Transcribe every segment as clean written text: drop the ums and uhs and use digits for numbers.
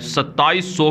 2700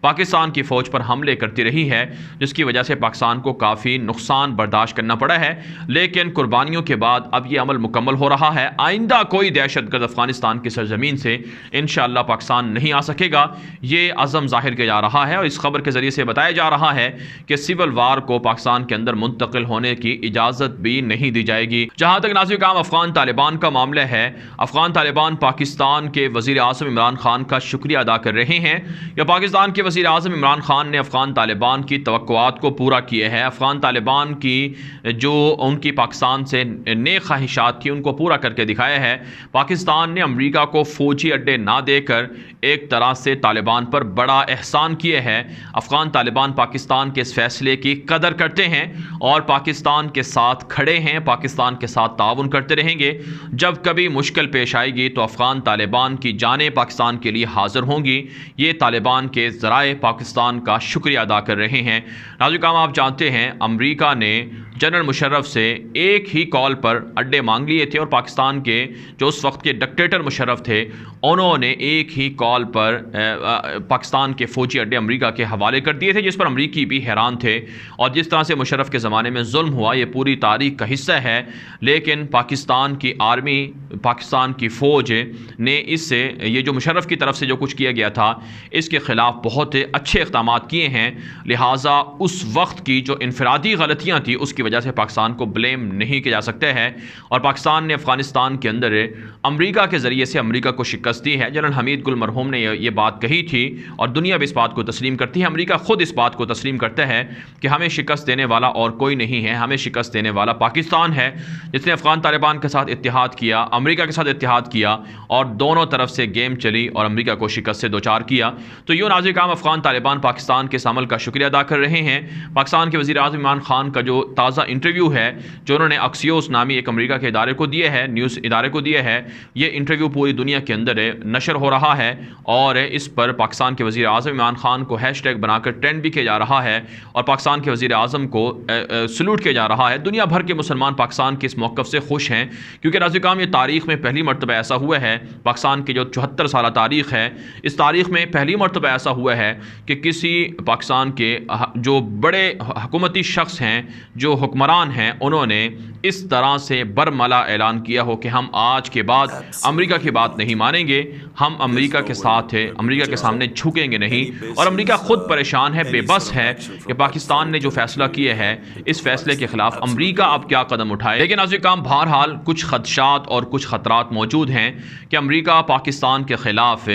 پاکستان کی فوج پر حملے کرتی رہی ہے، جس کی وجہ سے پاکستان کو کافی نقصان برداشت کرنا پڑا ہے، لیکن قربانیوں کے بعد اب یہ عمل مکمل ہو رہا ہے۔ آئندہ کوئی دہشت گرد افغانستان کی سرزمین سے انشاءاللہ پاکستان نہیں آ سکے گا، یہ عزم ظاہر کیا جا رہا ہے، اور اس خبر کے ذریعے سے بتایا جا رہا ہے کہ سول وار کو پاکستان کے اندر منتقل ہونے کی اجازت بھی نہیں دی جائے گی۔ جہاں تک ناظرین کرام افغان طالبان کا معاملہ ہے، افغان طالبان پاکستان کے وزیر اعظم عمران خان کا شکریہ ادا کر رہے ہیں، یا پاکستان کے وزیر اعظم عمران خان نے افغان طالبان کی توقعات کو پورا کیا ہے، افغان طالبان کی جو ان کی پاکستان سے نیک خواہشات تھی ان کو پورا کر کے دکھایا ہے۔ پاکستان نے امریکہ کو فوجی اڈے نہ دے کر ایک طرح سے طالبان پر بڑا احسان کیا ہے۔ افغان طالبان پاکستان کے اس فیصلے کی قدر کرتے ہیں اور پاکستان کے ساتھ کھڑے ہیں، پاکستان کے ساتھ تعاون کرتے رہیں گے۔ جب کبھی مشکل پیش آئے گی تو افغان طالبان کی جانیں پاکستان کے لیے حاضر ہوں گی۔ یہ طالبان کے ذرائع پاکستان کا شکریہ ادا کر رہے ہیں۔ ناظرین کرام آپ جانتے ہیں امریکہ نے جنرل مشرف سے ایک ہی کال پر اڈے مانگ لیے تھے، اور پاکستان کے جو اس وقت کے ڈکٹیٹر مشرف تھے انہوں نے ایک ہی کال پر پاکستان کے فوجی اڈے امریکہ کے حوالے کر دیے تھے، جس پر امریکی بھی حیران تھے، اور جس طرح سے مشرف کے زمانے میں ظلم ہوا یہ پوری تاریخ کا حصہ ہے، لیکن پاکستان کی آرمی، پاکستان کی فوج نے اس سے یہ جو مشرف کی طرف سے جو کچھ کیا گیا تھا اس کے خلاف بہت اچھے اقدامات کیے ہیں، لہٰذا اس وقت کی جو انفرادی غلطیاں تھیں اس کی وجہ سے پاکستان کو بلیم نہیں کیا جا سکتا ہے، اور پاکستان نے افغانستان کے اندر امریکہ کے ذریعے سے امریکہ کو شکست دی ہے۔ جنرل حمید گل مرحوم نے یہ بات کہی تھی اور دنیا بھی اس بات کو تسلیم کرتی ہے، امریکہ خود اس بات کو تسلیم کرتا ہے کہ ہمیں شکست دینے والا اور کوئی نہیں ہے، ہمیں شکست دینے والا پاکستان ہے، جس نے افغان طالبان کے ساتھ اتحاد کیا، امریکہ کے ساتھ اتحاد کیا، اور دونوں طرف سے گیم چلی اور امریکہ کو شکست سے دوچار کیا۔ تو یوں ناظرین کرام افغان طالبان پاکستان کے اس عمل کا شکریہ ادا کر رہے ہیں۔ پاکستان کے وزیر اعظم عمران خان کا جو تازہ انٹرویو ہے جو انہوں نے اکسیوس نامی ایک امریکہ کے ادارے کو دیا ہے، نیوز ادارے کو دیا ہے، یہ انٹرویو پوری دنیا کے اندر نشر ہو رہا ہے، اور اس پر پاکستان کے وزیر اعظم عمران خان کو ہیش ٹیگ بنا کر ٹرینڈ بھی کیا جا رہا ہے، اور پاکستان کے وزیر اعظم کو سلوٹ کیا جا رہا ہے۔ دنیا بھر کے مسلمان پاکستان کے اس موقف سے خوش ہیں، کیونکہ ناظرین کرام یہ تاریخ میں پہلی مرتبہ ایسا ہوا ہے، پاکستان کی جو 74 سالہ تاریخ ہے اس تاریخ میں پہلی مرتبہ ایسا ہوا ہے کہ کسی پاکستان کے جو بڑے حکومتی شخص ہیں، جو حکمران ہیں، انہوں نے اس طرح سے برملا اعلان کیا ہو کہ ہم آج کے بعد امریکہ کی بات نہیں مانیں گے، ہم امریکہ کے ساتھ ہیں، امریکہ کے سامنے جھکیں گے نہیں، اور امریکہ خود پریشان ہے، بے بس ہے کہ پاکستان نے جو فیصلہ کیا ہے اس فیصلے کے خلاف امریکہ اب کیا قدم اٹھائے۔ لیکن ناظرین کرام بہرحال کچھ خدشات اور کچھ خطرات موجود ہیں کہ امریکہ پاکستان کے خلاف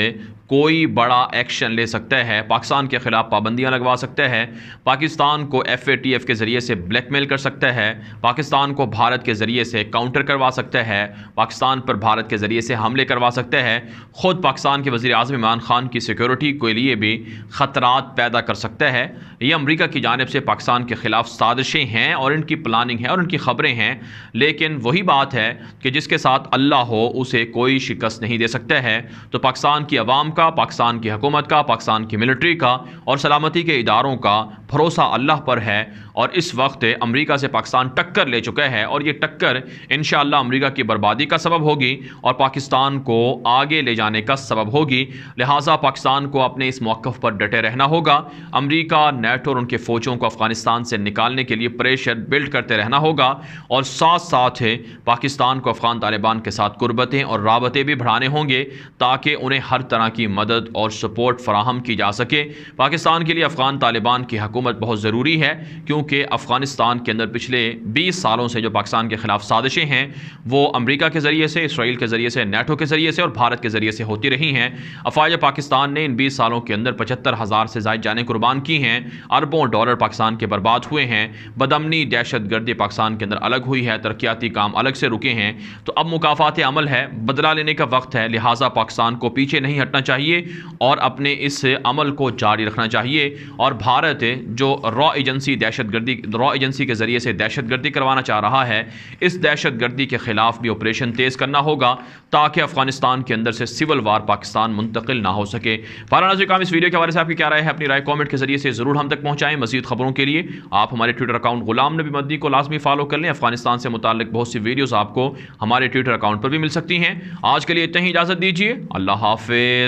کوئی بڑا ایکشن لے سکتا ہے، پاکستان کے خلاف پابندیاں لگوا سکتا ہے، پاکستان کو FATF کے ذریعے سے بلیک میل کر سکتا ہے، پاکستان کو بھارت کے ذریعے سے کاؤنٹر کروا سکتا ہے، پاکستان پر بھارت کے ذریعے سے حملے کروا سکتا ہے، خود پاکستان کے وزیر اعظم عمران خان کی سیکیورٹی کے لیے بھی خطرات پیدا کر سکتا ہے۔ یہ امریکہ کی جانب سے پاکستان کے خلاف سازشیں ہیں اور ان کی پلاننگ ہے اور ان کی خبریں ہیں، لیکن وہی بات ہے کہ جس کے ساتھ اللہ ہو اسے کوئی شکست نہیں دے سکتا ہے۔ تو پاکستان کی عوام کا، پاکستان کی حکومت کا، پاکستان کی ملٹری کا اور سلامتی کے اداروں کا بھروسہ اللہ پر ہے، اور اس وقت امریکہ سے پاکستان ٹکر لے چکا ہے، اور یہ ٹکر انشاءاللہ امریکہ کی بربادی کا سبب ہوگی اور پاکستان کو آگے لے جانے کا سبب ہوگی۔ لہٰذا پاکستان کو اپنے اس موقف پر ڈٹے رہنا ہوگا، امریکہ، نیٹو اور ان کے فوجوں کو افغانستان سے نکالنے کے لیے پریشر بلڈ کرتے رہنا ہوگا، اور ساتھ ساتھ پاکستان کو افغان طالبان کے ساتھ قربتیں اور رابطے بھی بڑھانے ہوں گے تاکہ انہیں ہر طرح کی مدد اور سپورٹ فراہم کی جا سکے۔ پاکستان کے لیے افغان طالبان کی حکومت بہت ضروری ہے، کیونکہ افغانستان کے اندر پچھلے 20 سالوں سے جو پاکستان کے خلاف سازشیں ہیں وہ امریکہ کے ذریعے سے، اسرائیل کے ذریعے سے، نیٹو کے ذریعے سے اور بھارت کے ذریعے سے ہوتی رہی ہیں۔ افواج پاکستان نے ان 20 سالوں کے اندر 75,000 سے زائد جانیں قربان کی ہیں، اربوں ڈالر پاکستان کے برباد ہوئے ہیں، بدامنی، دہشت گردی پاکستان کے اندر الگ ہوئی ہے، ترقیاتی کام الگ سے رکے ہیں۔ تو اب مکافات عمل ہے، بدلہ لینے کا وقت ہے، لہٰذا پاکستان کو پیچھے نہیں ہٹنا چاہیے اور اپنے اس عمل کو جاری رکھنا چاہیے، اور بھارت جو را ایجنسی کے ذریعے سے دہشت گردی کروانا چاہ رہا ہے، اس دہشت گردی کے خلاف بھی آپریشن تیز کرنا ہوگا تاکہ افغانستان کے اندر سے سول وار پاکستان منتقل نہ ہو سکے۔ ناظرین، اس ویڈیو کے حوالے سے آپ کی کیا رائے ہے؟ اپنی رائے کامنٹ کے ذریعے سے ضرور ہم تک پہنچائیں۔ مزید خبروں کے لیے آپ ہمارے ٹویٹر اکاؤنٹ غلام نبی مدنی کو لازمی فالو کر لیں۔ افغانستان سے متعلق بہت سی ویڈیوز آپ کو ہمارے ٹویٹر اکاؤنٹ پر بھی مل سکتی ہیں۔ آج کے لیے اتنا ہی، اجازت دیجیے، اللہ حافظ۔